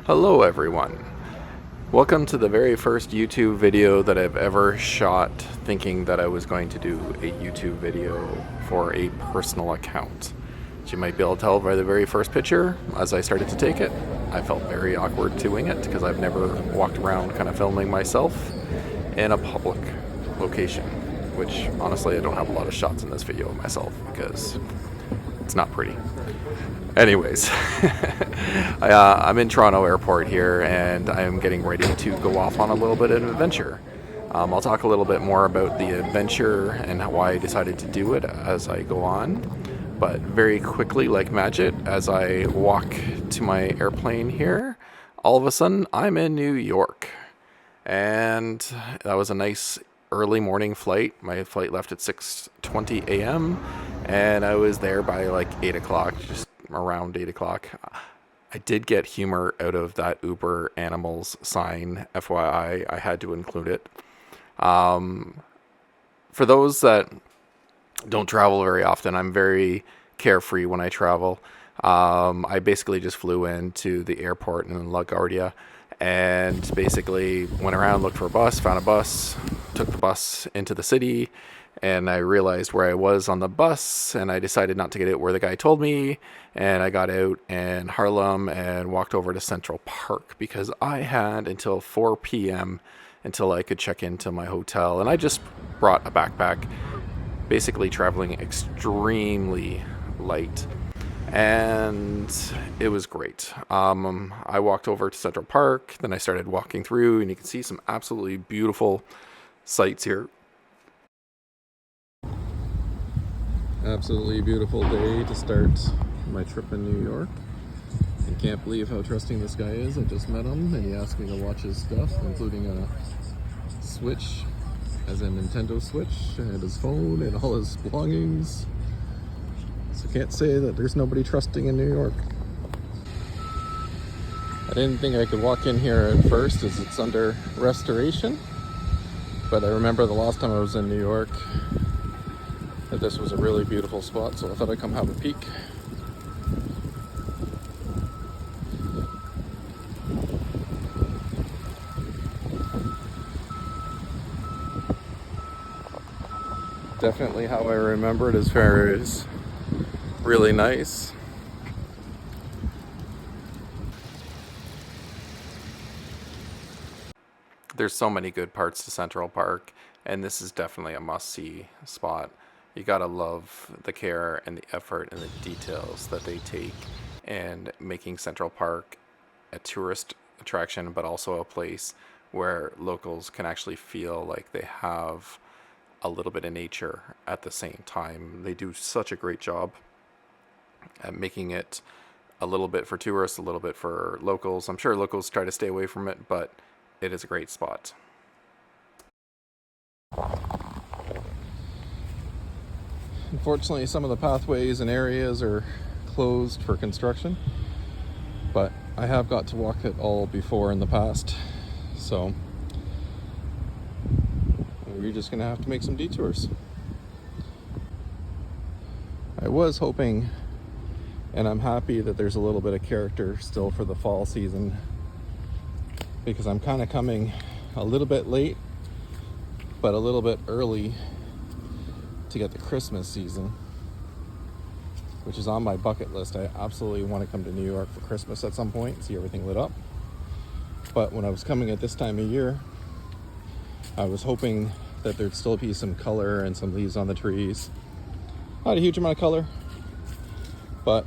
Hello everyone. Welcome to the very first YouTube video that I've ever shot thinking that I was going to do a YouTube video for a personal account. As you might be able to tell by the very first picture, as I started to take it, I felt very awkward doing it because I've never walked around kind of filming myself in a public location, which honestly I don't have a lot of shots in this video of myself because it's not pretty. Anyways, I'm in Toronto Airport here, and I'm getting ready to go off on a little bit of an adventure. I'll talk a little bit more about the adventure and why I decided to do it as I go on. But very quickly, like magic, as I walk to my airplane here, all of a sudden I'm in New York. And that was a nice early morning flight. My flight left at 6:20 a.m. and I was there by like 8 o'clock, just around 8 o'clock. I did get humor out of that Uber animals sign, FYI. I had to include it. For those that don't travel very often, I'm very carefree when I travel. I basically just flew into the airport in LaGuardia and basically went around, looked for a bus, found a bus, took the bus into the city, and I realized where I was on the bus, and I decided not to get out where the guy told me, and I got out in Harlem and walked over to Central Park because I had until 4 p.m. until I could check into my hotel, and I just brought a backpack, basically traveling extremely light, and it was great. I walked over to Central Park, then I started walking through, and you can see some absolutely beautiful sights here. Absolutely beautiful day to start my trip in New York. I can't believe how trusting this guy is. I just met him and he asked me to watch his stuff, including a Switch, as a Nintendo Switch, and his phone and all his belongings. So can't say that there's nobody trusting in New York. I didn't think I could walk in here at first as it's under restoration, but I remember the last time I was in New York that this was a really beautiful spot, so I thought I'd come have a peek. Definitely how I remember it as far as really nice. There's so many good parts to Central Park, and this is definitely a must-see spot. You gotta love the care and the effort and the details that they take in making Central Park a tourist attraction, but also a place where locals can actually feel like they have a little bit of nature at the same time. They do such a great job at making it a little bit for tourists, a little bit for locals. I'm sure locals try to stay away from it, but it is a great spot. Unfortunately, some of the pathways and areas are closed for construction, but I have got to walk it all before in the past, so we're just gonna have to make some detours. I was hoping, and I'm happy that there's a little bit of character still for the fall season, because I'm kind of coming a little bit late, but a little bit early to get the Christmas season, which is on my bucket list. I absolutely want to come to New York for Christmas at some point, see everything lit up. But when I was coming at this time of year, I was hoping that there'd still be some color and some leaves on the trees. Not a huge amount of color, but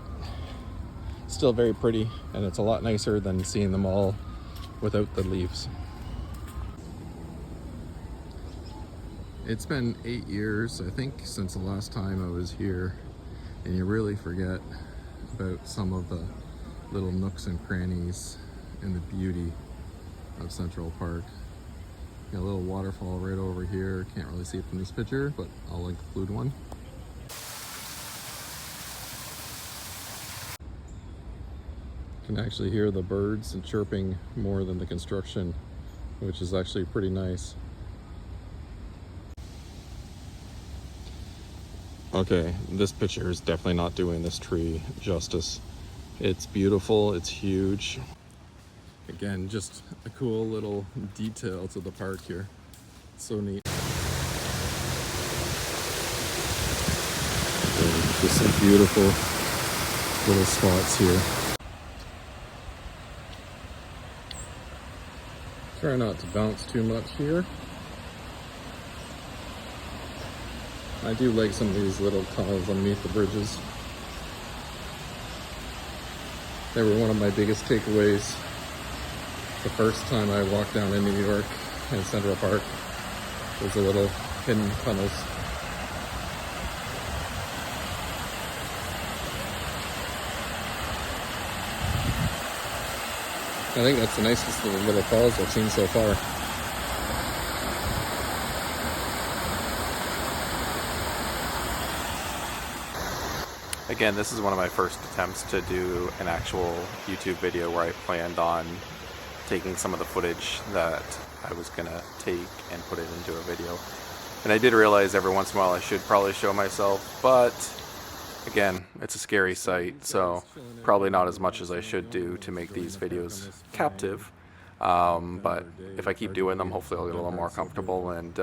still very pretty, and it's a lot nicer than seeing them all without the leaves. It's been 8 years, I think, since the last time I was here, and you really forget about some of the little nooks and crannies and the beauty of Central Park. Got a little waterfall right over here. Can't really see it from this picture, but I'll include one. You can actually hear the birds and chirping more than the construction, which is actually pretty nice. Okay, this picture is definitely not doing this tree justice. It's beautiful, it's huge. Again, just a cool little detail to the park here. It's so neat. Just some beautiful little spots here. Try not to bounce too much here. I do like some of these little tunnels underneath the bridges. They were one of my biggest takeaways the first time I walked down in New York in Central Park. There's a little hidden tunnels. I think that's the nicest of the little falls I've seen so far. Again, this is one of my first attempts to do an actual YouTube video where I planned on taking some of the footage that I was gonna take and put it into a video. And I did realize every once in a while I should probably show myself, but again, it's a scary sight, so probably not as much as I should do to make these videos captive. But if I keep doing them, hopefully I'll get a little more comfortable and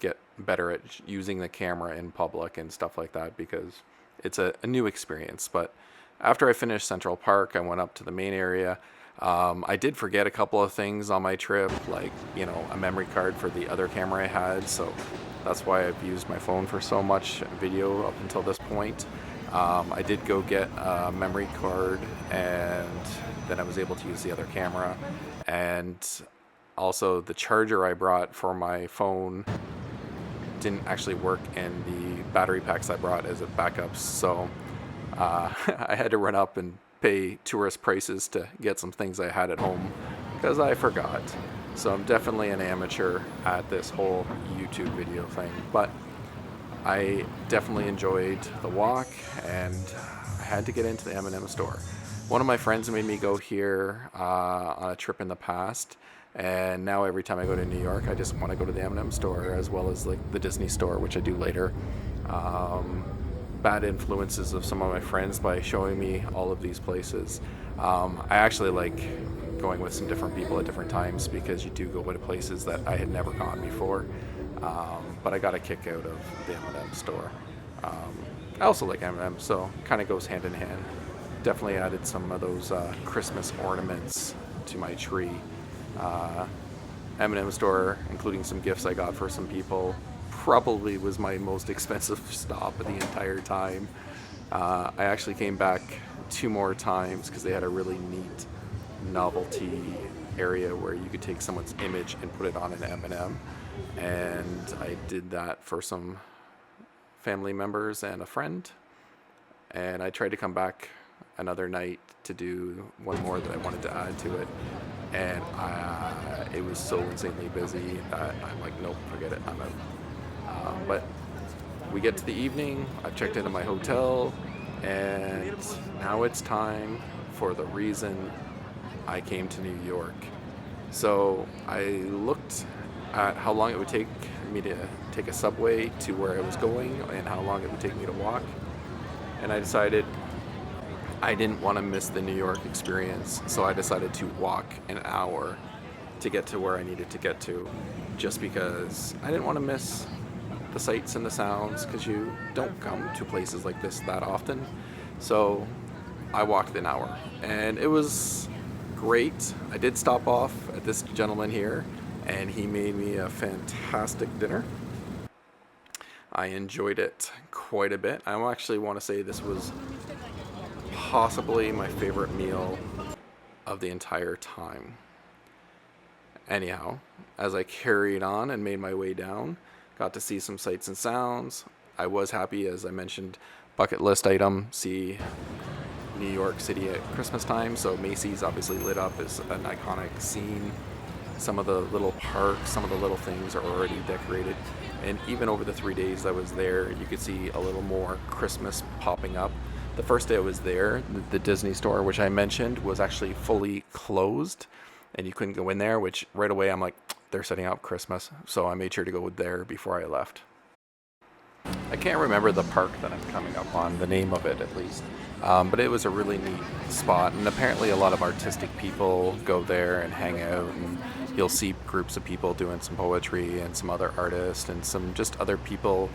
get better at using the camera in public and stuff like that, because it's a new experience. But after I finished Central Park, I went up to the main area. I did forget a couple of things on my trip, like, you know, a memory card for the other camera I had, so that's why I've used my phone for so much video up until this point. I did go get a memory card, and then I was able to use the other camera. And also the charger I brought for my phone didn't actually work in the battery packs I brought as a backup, so I had to run up and pay tourist prices to get some things I had at home because I forgot. So I'm definitely an amateur at this whole YouTube video thing, but I definitely enjoyed the walk, and I had to get into the M&M store. One of my friends made me go here on a trip in the past, and now every time I go to New York, I just want to go to the M&M store, as well as like the Disney store, which I do later. Bad influences of some of my friends by showing me all of these places. I actually like going with some different people at different times, because you do go to places that I had never gone before. But I got a kick out of the M&M store. I also like M&M, so kind of goes hand in hand. Definitely added some of those Christmas ornaments to my tree. M&M store, including some gifts I got for some people, probably was my most expensive stop of the entire time. I actually came back 2 more times because they had a really neat novelty area where you could take someone's image and put it on an M&M, and I did that for some family members and a friend, and I tried to come back another night to do one more that I wanted to add to it, and it was so insanely busy that I'm like, nope, forget it, I'm out. But we get to the evening, I've checked into my hotel, and now it's time for the reason I came to New York. So I looked at how long it would take me to take a subway to where I was going and how long it would take me to walk, and I decided I didn't want to miss the New York experience, so I decided to walk an hour to get to where I needed to get to, just because I didn't want to miss the sights and the sounds, because you don't come to places like this that often. So I walked an hour, and it was great. I did stop off at this gentleman here, and he made me a fantastic dinner. I enjoyed it quite a bit. I actually want to say this was possibly my favorite meal of the entire time. Anyhow, as I carried on and made my way down, got to see some sights and sounds. I was happy, as I mentioned, bucket list item, see New York City at Christmas time. So Macy's obviously lit up as an iconic scene. Some of the little parks, some of the little things are already decorated. And even over the 3 days I was there, you could see a little more Christmas popping up. The first day I was there, the Disney store, which I mentioned, was actually fully closed, and you couldn't go in there, which right away I'm like, they're setting up Christmas. So I made sure to go there before I left. I can't remember the park that I'm coming up on, the name of it at least. But it was a really neat spot, and apparently a lot of artistic people go there and hang out, and you'll see groups of people doing some poetry and some other artists and some just other people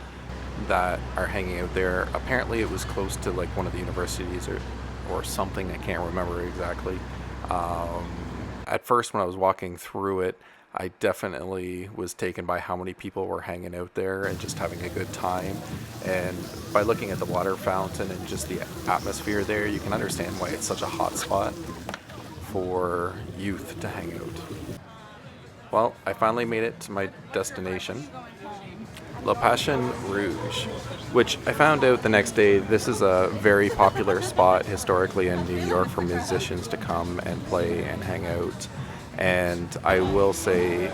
that are hanging out there. Apparently it was close to like one of the universities or something, I can't remember exactly. Um, at first when I was walking through it, I definitely was taken by how many people were hanging out there and just having a good time. And by looking at the water fountain and just the atmosphere there, you can understand why it's such a hot spot for youth to hang out. Well, I finally made it to my destination, La Passion Rouge, which I found out the next day. This is a very popular spot historically in New York for musicians to come and play and hang out. And I will say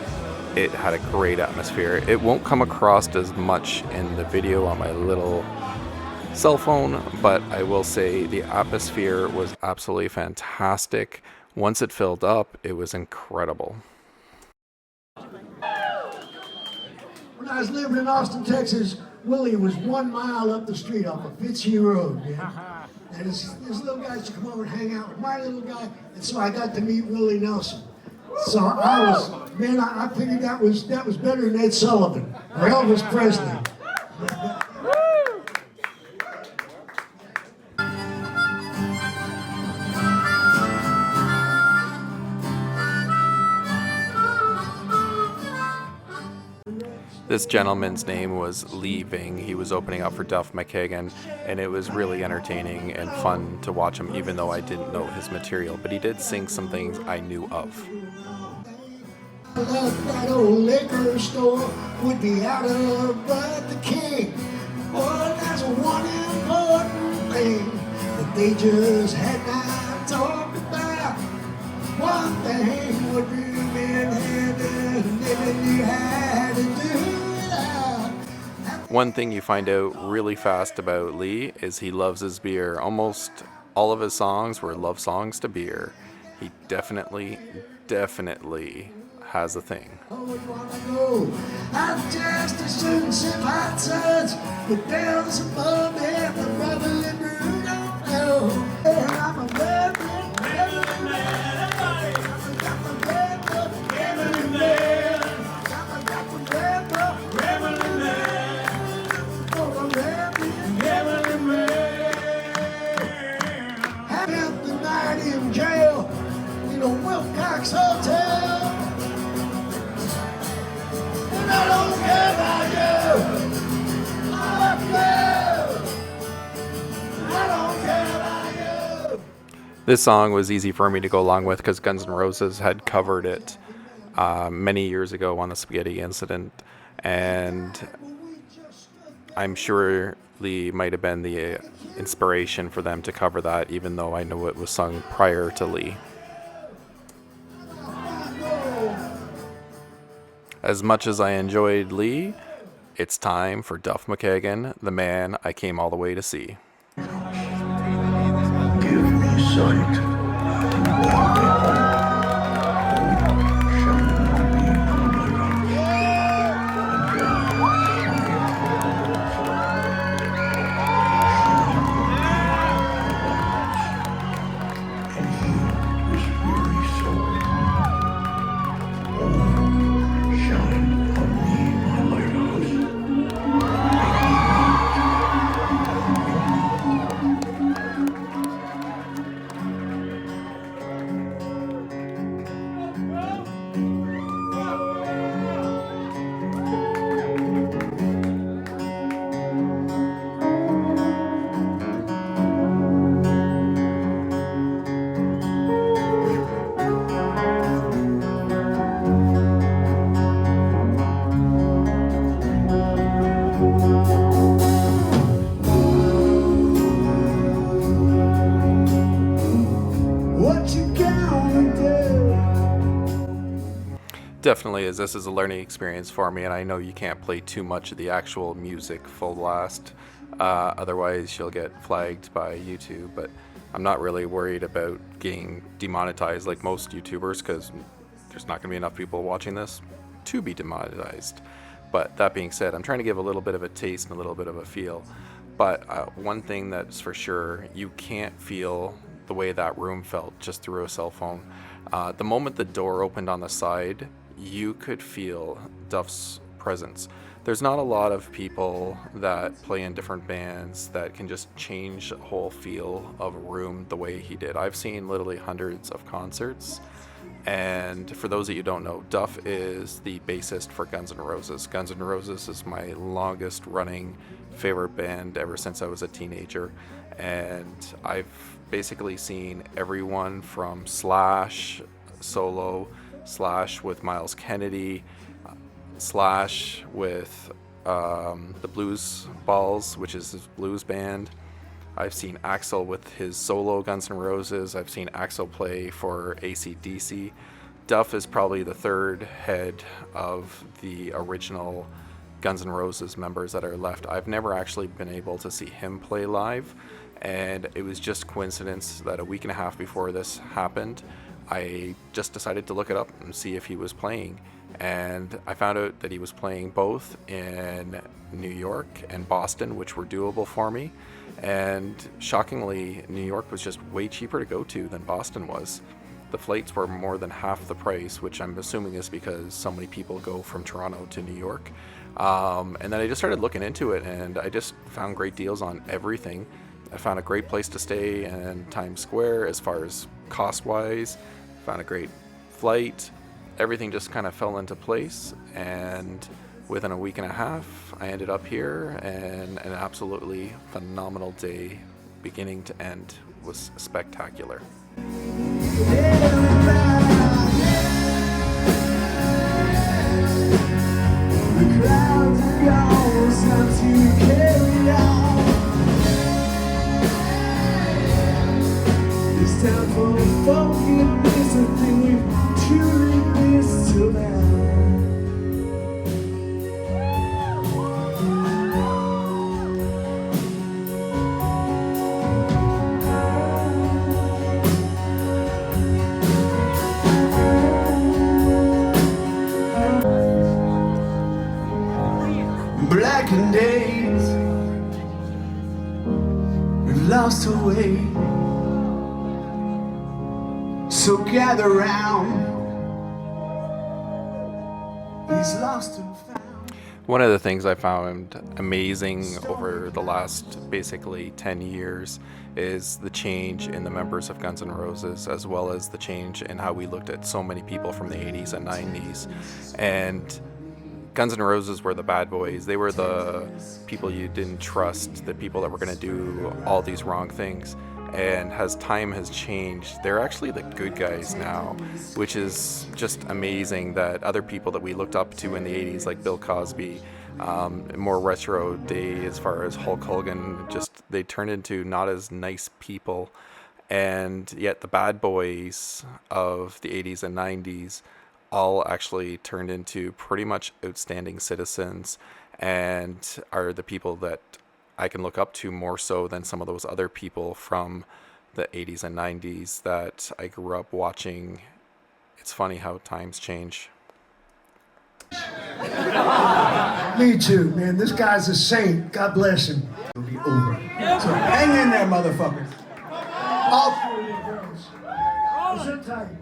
it had a great atmosphere. It won't come across as much in the video on my little cell phone, but I will say the atmosphere was absolutely fantastic. Once it filled up, it was incredible. When I was living in Austin, Texas, Willie was 1 mile up the street off of Fitzhugh Road, man. And this little guy used to come over and hang out with my little guy, and so I got to meet Willie Nelson. So I figured that was better than Ed Sullivan or Elvis Presley. This gentleman's name was Lee Ving. He was opening up for Duff Mckagan, and it was really entertaining and fun to watch him, even though I didn't know his material. But he did sing some things I knew of. I love that old liquor store would be out of the king. Boy, that's one important thing that they just had not talked about. One thing would be in heaven, living you had to do. One thing you find out really fast about Lee is he loves his beer. Almost all of his songs were love songs to beer. He definitely has a thing. I'm just a shooting some hot suds, but there's a bum at the bubbly brew, don't know. I'm a rebel man. Wilcox Hotel, and I don't care about you. I don't care about you. This song was easy for me to go along with because Guns N' Roses had covered it many years ago on the Spaghetti Incident, and I'm sure Lee might have been the inspiration for them to cover that, even though I know it was sung prior to Lee. As much as I enjoyed Lee, it's time for Duff Mckagan, the man I came all the way to see. Give me sight and walk me home. Shine on me my and heal this weary soul. Shine on me, my lighthouse. Definitely is. This is a learning experience for me, and I know you can't play too much of the actual music full blast, otherwise you'll get flagged by YouTube. But I'm not really worried about getting demonetized like most YouTubers, because there's not going to be enough people watching this to be demonetized. But that being said, I'm trying to give a little bit of a taste and a little bit of a feel. But one thing that's for sure, you can't feel the way that room felt just through a cell phone. The moment the door opened on the side, you could feel Duff's presence. There's not a lot of people that play in different bands that can just change the whole feel of a room the way he did. I've seen literally hundreds of concerts. And for those of you who don't know, Duff is the bassist for Guns N' Roses. Guns N' Roses is my longest running favorite band ever since I was a teenager. And I've basically seen everyone from Slash solo, Slash with Miles Kennedy, Slash with the Blues Balls, which is his blues band. I've seen Axl with his solo Guns N' Roses. I've seen Axl play for AC/DC. Duff is probably the third head of the original Guns N' Roses members that are left. I've never actually been able to see him play live, and it was just coincidence that a week and a half before this happened, I just decided to look it up and see if he was playing. And I found out that he was playing both in New York and Boston, which were doable for me. And shockingly, New York was just way cheaper to go to than Boston was. The flights were more than half the price, which I'm assuming is because so many people go from Toronto to New York. And then I just started looking into it, and I just found great deals on everything. I found a great place to stay in Times Square as far as cost-wise. Found a great flight. Everything just kind of fell into place, and within a week and a half, I ended up here, and an absolutely phenomenal day, beginning to end, was spectacular. It's time for forgiveness, I think we've truly missed till now. Blackened days, we've lost our way. So gather round, he's lost and found. One of the things I found amazing over the last basically 10 years is the change in the members of Guns N' Roses, as well as the change in how we looked at so many people from the 80s and 90s. And Guns N' Roses were the bad boys. They were the people you didn't trust, the people that were going to do all these wrong things. And as time has changed, they're actually the good guys now, which is just amazing that other people that we looked up to in the 80s, like Bill Cosby, more retro day as far as Hulk Hogan, just they turned into not as nice people. And yet the bad boys of the 80s and 90s all actually turned into pretty much outstanding citizens, and are the people that I can look up to more so than some of those other people from the 80s and 90s that I grew up watching. It's funny how times change. Me too, man. This guy's a saint. God bless him. It'll be over. So hang in there, motherfuckers. All three of you girls. Sit tight.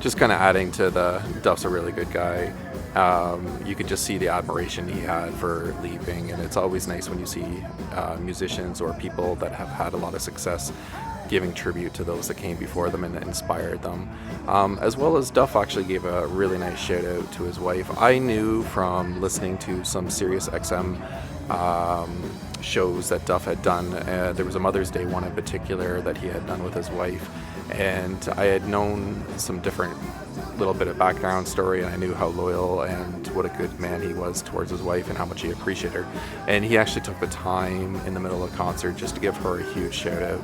Just kind of adding to the Duff's a really good guy. You could just see the admiration he had for leaving, and it's always nice when you see musicians or people that have had a lot of success giving tribute to those that came before them and that inspired them. As well as Duff actually gave a really nice shout out to his wife. I knew from listening to some Sirius XM shows that Duff had done. There was a Mother's Day one in particular that he had done with his wife, and I had known some different little bit of background story, and I knew how loyal and what a good man he was towards his wife and how much he appreciated her. And he actually took the time in the middle of the concert just to give her a huge shout out.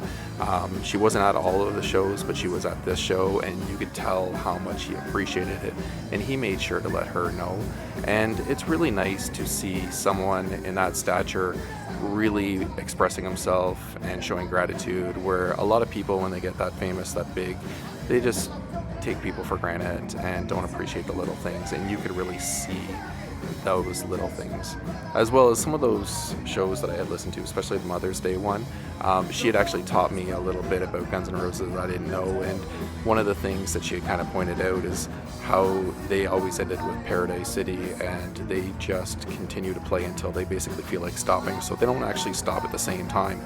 She wasn't at all of the shows, but she was at this show, and you could tell how much he appreciated it, and he made sure to let her know. And it's really nice to see someone in that stature really expressing himself and showing gratitude, where a lot of people, when they get that famous, that big, they just take people for granted and don't appreciate the little things. And you could really see those little things, as well as some of those shows that I had listened to, especially the Mother's Day one. She had actually taught me a little bit about Guns N' Roses that I didn't know, and one of the things that she had kind of pointed out is how they always ended with Paradise City, and they just continue to play until they basically feel like stopping, so they don't actually stop at the same time.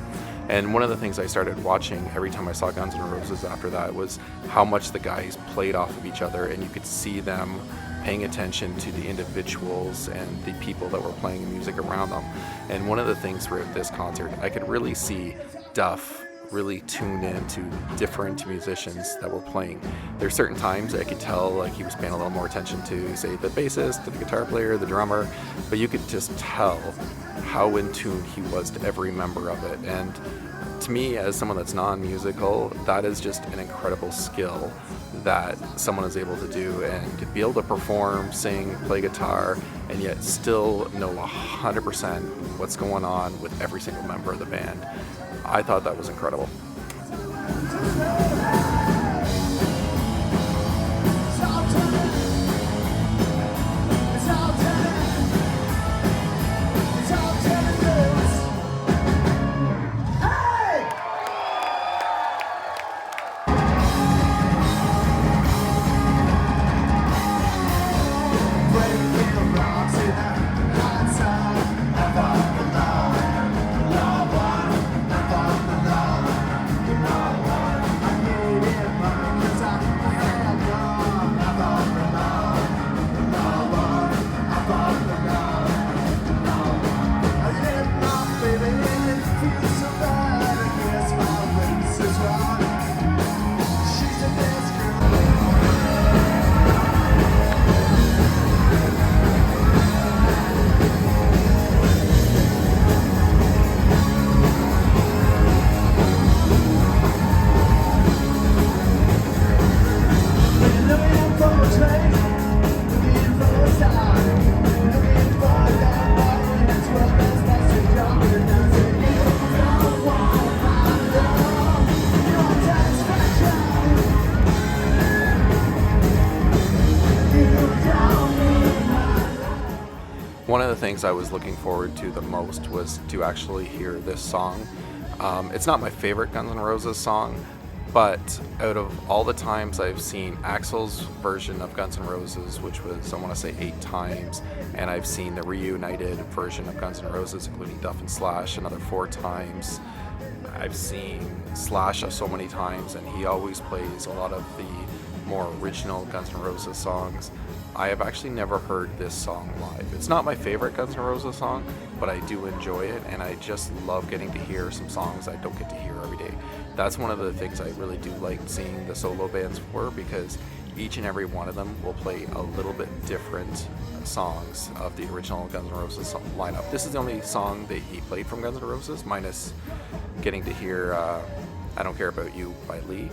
And one of the things I started watching every time I saw Guns N' Roses after that was how much the guys played off of each other, and you could see them paying attention to the individuals and the people that were playing the music around them. And one of the things throughout this concert, I could really see Duff really tuned into different musicians that were playing. There's certain times I could tell like he was paying a little more attention to, say, the bassist, to the guitar player, the drummer, but you could just tell how in tune he was to every member of it. And to me, as someone that's non-musical, that is just an incredible skill that someone is able to do, and to be able to perform, sing, play guitar, and yet still know 100% what's going on with every single member of the band. I thought that was incredible. One of the things I was looking forward to the most was to actually hear this song. It's not my favorite Guns N' Roses song, but out of all the times I've seen Axl's version of Guns N' Roses, which was, I want to say, 8 times, and I've seen the reunited version of Guns N' Roses, including Duff and Slash, another 4 times. I've seen Slash so many times, and he always plays a lot of the more original Guns N' Roses songs. I have actually never heard this song live. It's not my favorite Guns N' Roses song, but I do enjoy it, and I just love getting to hear some songs I don't get to hear every day. That's one of the things I really do like seeing the solo bands for, because each and every one of them will play a little bit different songs of the original Guns N' Roses lineup. This is the only song that he played from Guns N' Roses, minus getting to hear I Don't Care About You by Lee.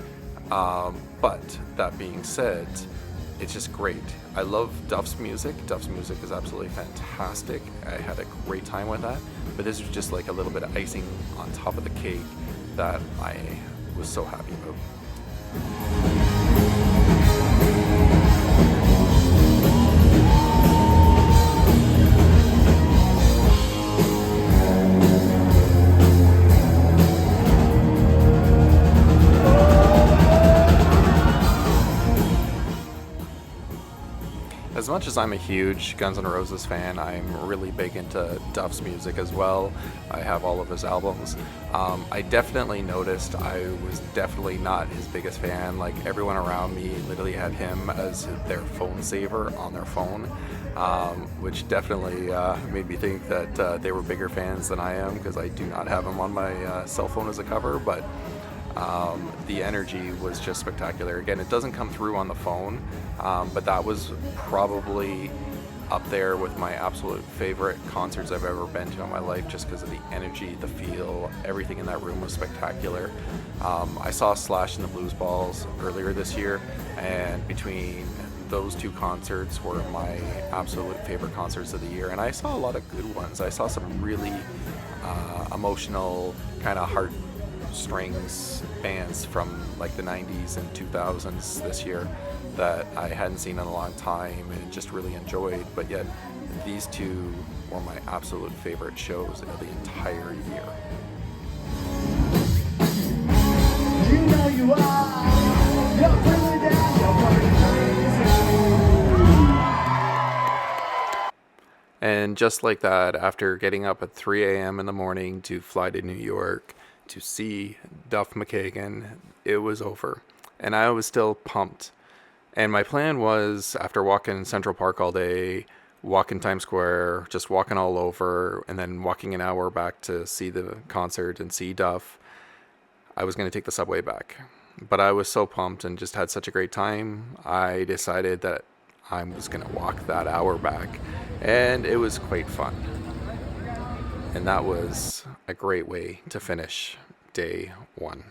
But that being said, it's just great. I love Duff's music. Duff's music is absolutely fantastic. I had a great time with that. But this was just like a little bit of icing on top of the cake that I was so happy about. As much as I'm a huge Guns N' Roses fan, I'm really big into Duff's music as well. I have all of his albums. I definitely noticed I was definitely not his biggest fan. Like, everyone around me literally had him as their phone saver on their phone, which definitely made me think that they were bigger fans than I am, because I do not have him on my cell phone as a cover. But The energy was just spectacular. Again, it doesn't come through on the phone, but that was probably up there with my absolute favorite concerts I've ever been to in my life, just because of the energy, the feel, everything in that room was spectacular. I saw Slash and the Blues Balls earlier this year, and between those two concerts were my absolute favorite concerts of the year, and I saw a lot of good ones. I saw some really emotional, kind of heartstrings bands from like the 90s and 2000s this year that I hadn't seen in a long time and just really enjoyed, but yet these two were my absolute favorite shows of the entire year. You know you are. You're bringing down your And just like that, after getting up at 3 a.m. in the morning to fly to New York to see Duff Mckagan, it was over. And I was still pumped. And my plan was, after walking in Central Park all day, walking Times Square, just walking all over, and then walking an hour back to see the concert and see Duff, I was going to take the subway back. But I was so pumped and just had such a great time, I decided that I was going to walk that hour back. And it was quite fun. And that was a great way to finish day one.